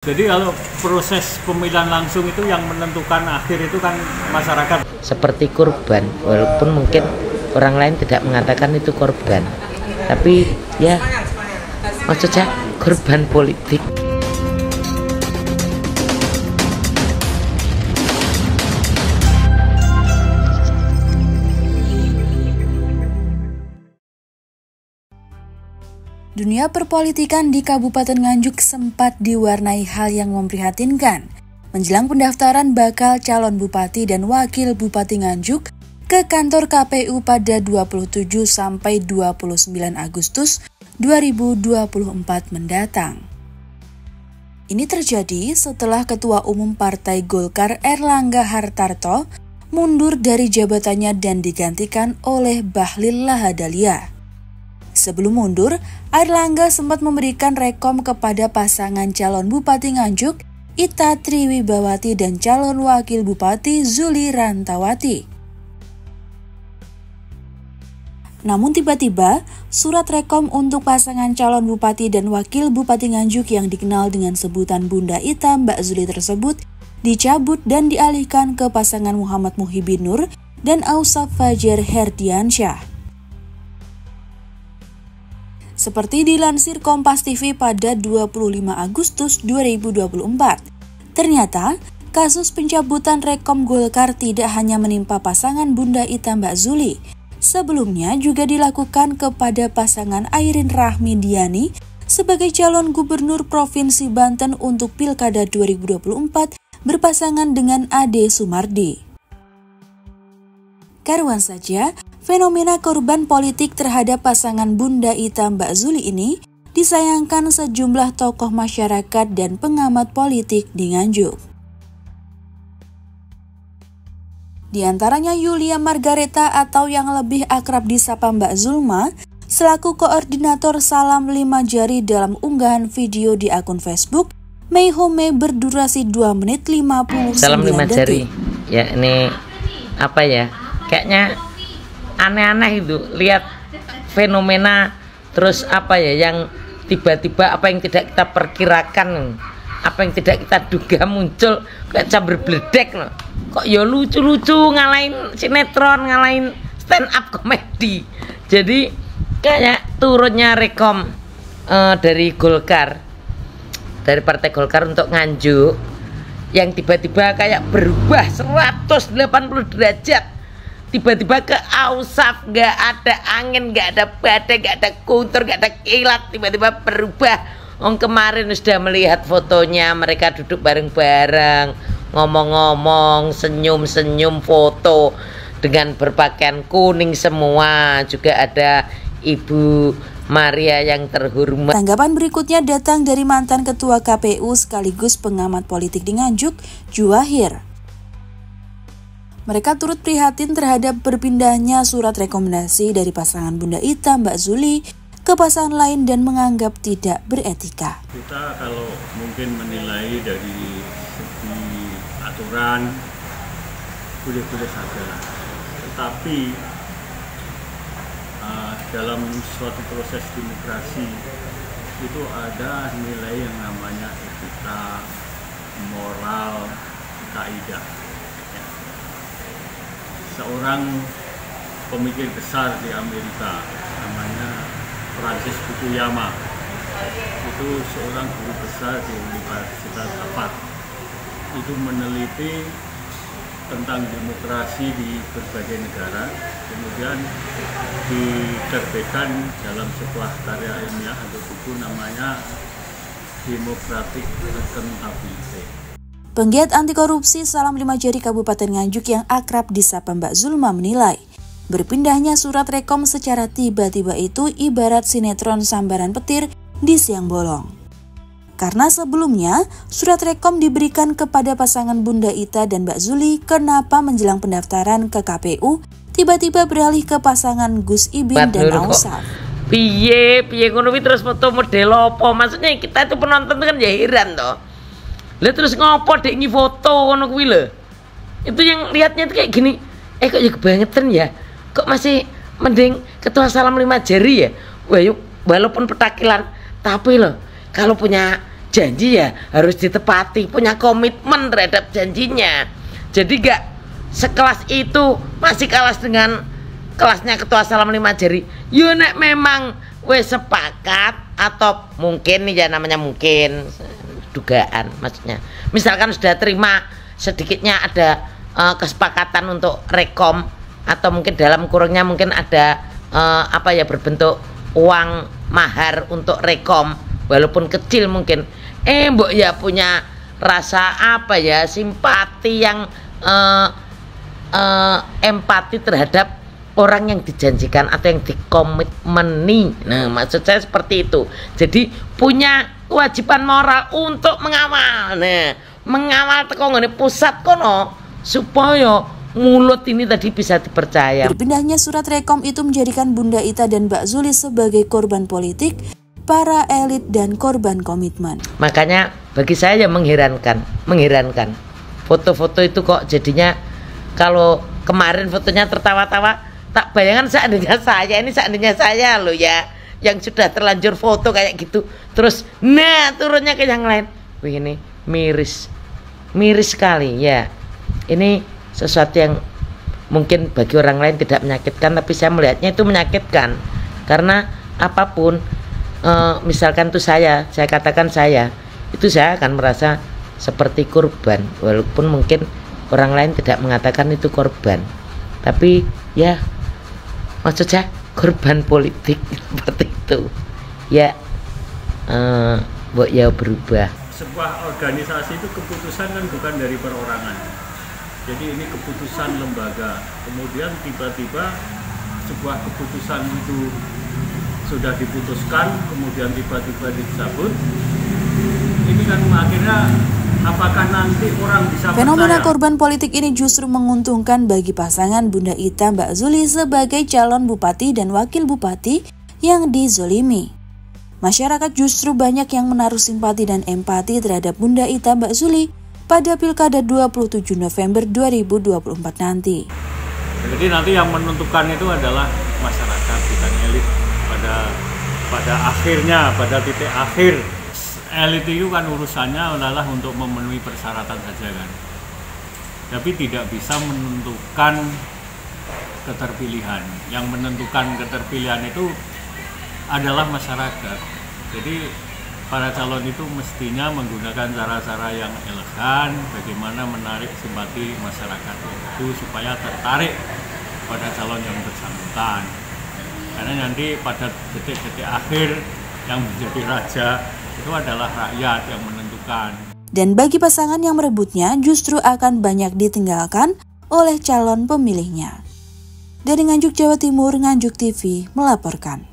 Jadi kalau proses pemilihan langsung itu yang menentukan akhir itu kan masyarakat. Seperti korban, walaupun mungkin orang lain tidak mengatakan itu korban, tapi ya maksudnya korban politik. Dunia perpolitikan di Kabupaten Nganjuk sempat diwarnai hal yang memprihatinkan. Menjelang pendaftaran bakal calon bupati dan wakil bupati Nganjuk ke kantor KPU pada 27 sampai 29 Agustus 2024 mendatang. Ini terjadi setelah Ketua Umum Partai Golkar Erlangga Hartarto mundur dari jabatannya dan digantikan oleh Bahlil Lahadalia. Sebelum mundur, Erlangga sempat memberikan rekom kepada pasangan calon Bupati Nganjuk, Ita Triwibawati dan calon Wakil Bupati Zuli Rantawati. Namun tiba-tiba, surat rekom untuk pasangan calon Bupati dan Wakil Bupati Nganjuk yang dikenal dengan sebutan Bunda Ita Mbak Zuli tersebut dicabut dan dialihkan ke pasangan Muhammad Muhibin Nur dan Ausaf Fajar Herdiansyah. Seperti dilansir Kompas TV pada 25 Agustus 2024, ternyata kasus pencabutan rekom Golkar tidak hanya menimpa pasangan Bunda Ita Mbak Zuli, sebelumnya juga dilakukan kepada pasangan Airin Rahmidiani sebagai calon gubernur Provinsi Banten untuk Pilkada 2024 berpasangan dengan Ade Sumardi. Karuan saja, fenomena korban politik terhadap pasangan Bunda Ita Mbak Zuli ini disayangkan sejumlah tokoh masyarakat dan pengamat politik di Nganjuk. Di antaranya Yulia Margareta atau yang lebih akrab disapa Mbak Zulma, selaku koordinator Salam 5 Jari dalam unggahan video di akun Facebook Mei Home berdurasi 2 menit 59 detik. Salam 5 Jari, ya ini apa ya? Kayaknya aneh-aneh itu, lihat fenomena terus apa ya yang tiba-tiba apa yang tidak kita perkirakan, apa yang tidak kita duga muncul kayak caber bledek loh. Kok ya lucu-lucu ngalahin sinetron, ngalahin stand up komedi. Jadi kayak turunnya rekom dari Golkar, dari Partai Golkar untuk Nganjuk yang tiba-tiba kayak berubah 180 derajat. Tiba-tiba ke Ausaf, gak ada angin, gak ada badai, gak ada kuntur, gak ada kilat, tiba-tiba berubah. Kemarin sudah melihat fotonya, mereka duduk bareng-bareng, ngomong-ngomong, senyum-senyum, foto dengan berpakaian kuning semua. Juga ada Ibu Maria yang terhormat. Tanggapan berikutnya datang dari mantan Ketua KPU sekaligus pengamat politik di Nganjuk, Juwahir. Mereka turut prihatin terhadap berpindahnya surat rekomendasi dari pasangan Bunda Ita Mbak Zuli ke pasangan lain dan menganggap tidak beretika. Kita kalau mungkin menilai dari segi aturan boleh-boleh saja, tetapi dalam suatu proses demokrasi itu ada nilai yang namanya etika, moral, kaidah. Seorang pemikir besar di Amerika namanya Francis Fukuyama, itu seorang guru besar di Universitas Harvard, itu meneliti tentang demokrasi di berbagai negara, kemudian diterbitkan dalam sebuah karya ilmiah atau buku namanya Democratic Accountability. Penggiat anti korupsi Salam 5 Jari Kabupaten Nganjuk yang akrab disapa Mbak Zulma menilai, berpindahnya surat rekom secara tiba-tiba itu ibarat sinetron sambaran petir di siang bolong. Karena sebelumnya surat rekom diberikan kepada pasangan Bunda Ita dan Mbak Zuli, kenapa menjelang pendaftaran ke KPU tiba-tiba beralih ke pasangan Gus Ibin dan Ausaf? Piye ngono terus foto model apa? Maksudnya kita itu penonton kan ya heran toh. Lah terus ngopo dek ngi foto ngono kuwi lho. Itu yang lihatnya tuh kayak gini. Kok ya kebangetan ya. Kok masih mending Ketua Salam 5 Jari ya. Wah yuk, walaupun petakilan tapi loh kalau punya janji ya harus ditepati, punya komitmen terhadap janjinya. Jadi gak sekelas itu masih kelas dengan kelasnya ketua salam 5 jari. Yo nek memang wes sepakat, atau mungkin nih ya, namanya mungkin dugaan maksudnya, misalkan sudah terima sedikitnya ada kesepakatan untuk rekom, atau mungkin dalam kurungnya mungkin ada apa ya, berbentuk uang mahar untuk rekom walaupun kecil mungkin, mbok ya punya rasa apa ya, simpati yang empati terhadap orang yang dijanjikan atau yang dikomitmeni. Nah, maksud saya seperti itu. Jadi punya kewajiban moral untuk mengawal. Nah, mengawal teko ngene pusat kono supaya mulut ini tadi bisa dipercaya. Berpindahnya surat rekom itu menjadikan Bunda Ita dan Mbak Zuli sebagai korban politik, para elit dan korban komitmen. Makanya bagi saya ya mengherankan. Foto-foto itu kok jadinya, kalau kemarin fotonya tertawa-tawa, tak bayangkan seandainya saya loh ya, yang sudah terlanjur foto kayak gitu, terus nah turunnya ke yang lain. Wih, ini miris sekali ya. Ini sesuatu yang mungkin bagi orang lain tidak menyakitkan, tapi saya melihatnya itu menyakitkan. Karena apapun, misalkan tuh saya katakan saya akan merasa seperti korban, walaupun mungkin orang lain tidak mengatakan itu korban, tapi ya maksudnya korban politik seperti itu ya. Ya berubah. Sebuah organisasi itu keputusan kan bukan dari perorangan, jadi ini keputusan lembaga. Kemudian tiba-tiba sebuah keputusan itu sudah diputuskan, kemudian tiba-tiba dicabut. Ini kan akhirnya apakah nanti orang bisa Fenomena percaya? korban politik ini justru menguntungkan bagi pasangan Bunda Ita Mbak Zuli sebagai calon bupati dan wakil bupati yang dizolimi. Masyarakat justru banyak yang menaruh simpati dan empati terhadap Bunda Ita Mbak Zuli pada Pilkada 27 November 2024 nanti. Jadi nanti yang menentukan itu adalah masyarakat, bukan elit. Pada akhirnya, pada titik akhir, elit itu kan urusannya adalah untuk memenuhi persyaratan saja kan, tapi tidak bisa menentukan keterpilihan. Yang menentukan keterpilihan itu adalah masyarakat. Jadi para calon itu mestinya menggunakan cara-cara yang elegan, bagaimana menarik simpati masyarakat itu supaya tertarik pada calon yang bersangkutan. Karena nanti pada detik-detik akhir yang menjadi raja itu adalah rakyat yang menentukan. Dan bagi pasangan yang merebutnya justru akan banyak ditinggalkan oleh calon pemilihnya. Dari Nganjuk, Jawa Timur, Nganjuk TV melaporkan.